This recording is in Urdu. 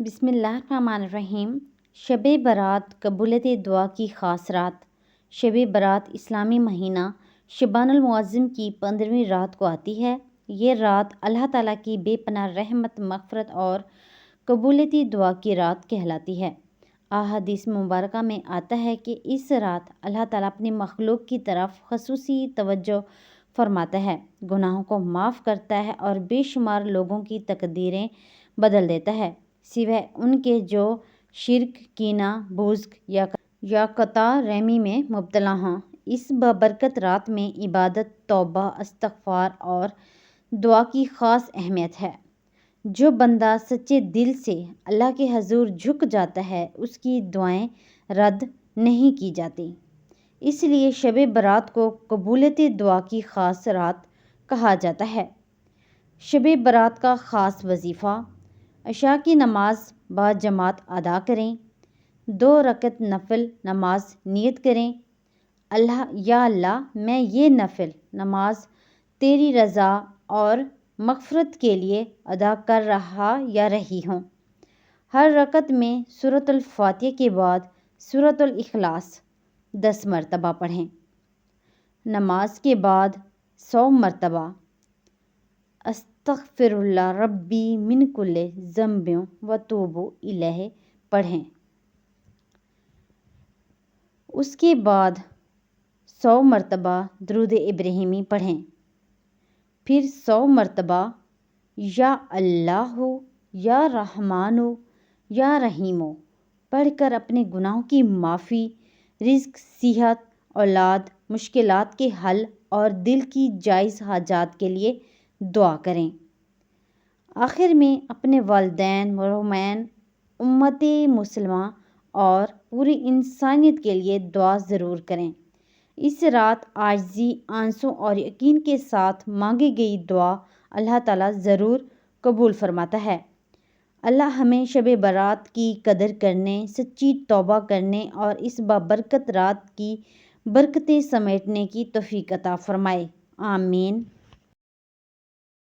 بسم اللہ الرحمن الرحیم۔ شب برات قبولیت دعا کی خاص رات۔ شب برات اسلامی مہینہ شعبان المعظم کی 15ویں رات کو آتی ہے۔ یہ رات اللہ تعالیٰ کی بے پناہ رحمت، مغفرت اور قبولیت دعا کی رات کہلاتی ہے۔ احادیث مبارکہ میں آتا ہے کہ اس رات اللہ تعالیٰ اپنی مخلوق کی طرف خصوصی توجہ فرماتا ہے، گناہوں کو معاف کرتا ہے اور بے شمار لوگوں کی تقدیریں بدل دیتا ہے، سوائے ان کے جو شرک، کینہ، بغض یا قطع رحمی میں مبتلا ہوں۔ اس بابرکت رات میں عبادت، توبہ، استغفار اور دعا کی خاص اہمیت ہے۔ جو بندہ سچے دل سے اللہ کے حضور جھک جاتا ہے، اس کی دعائیں رد نہیں کی جاتیں۔ اس لیے شب برات کو قبولیت دعا کی خاص رات کہا جاتا ہے۔ شب برات کا خاص وظیفہ: عشاء کی نماز باجماعت ادا کریں، 2 رکعت نفل نماز نیت کریں، یا اللہ میں یہ نفل نماز تیری رضا اور مغفرت کے لیے ادا کر رہا یا رہی ہوں۔ ہر رکعت میں سورۃ الفاتحہ کے بعد سورۃ الاخلاص 10 مرتبہ پڑھیں۔ نماز کے بعد 100 مرتبہ استغفر اللہ ربی من کل ذنب واتوب الیہ پڑھیں۔ اس کے بعد 100 مرتبہ درود ابراہیمی پڑھیں۔ پھر 100 مرتبہ یا اللہ، یا رحمان، یا رحیم پڑھ کر اپنے گناہوں کی معافی، رزق، صحت، اولاد، مشکلات کے حل اور دل کی جائز حاجات کے لیے دعا کریں۔ آخر میں اپنے والدین، مرحومین، امت مسلمہ اور پوری انسانیت کے لیے دعا ضرور کریں۔ اس رات عاجزی، آنسوں اور یقین کے ساتھ مانگی گئی دعا اللہ تعالیٰ ضرور قبول فرماتا ہے۔ اللہ ہمیں شب برات کی قدر کرنے، سچی توبہ کرنے اور اس بابرکت رات کی برکتیں سمیٹنے کی توفیق عطا فرمائے۔ آمین۔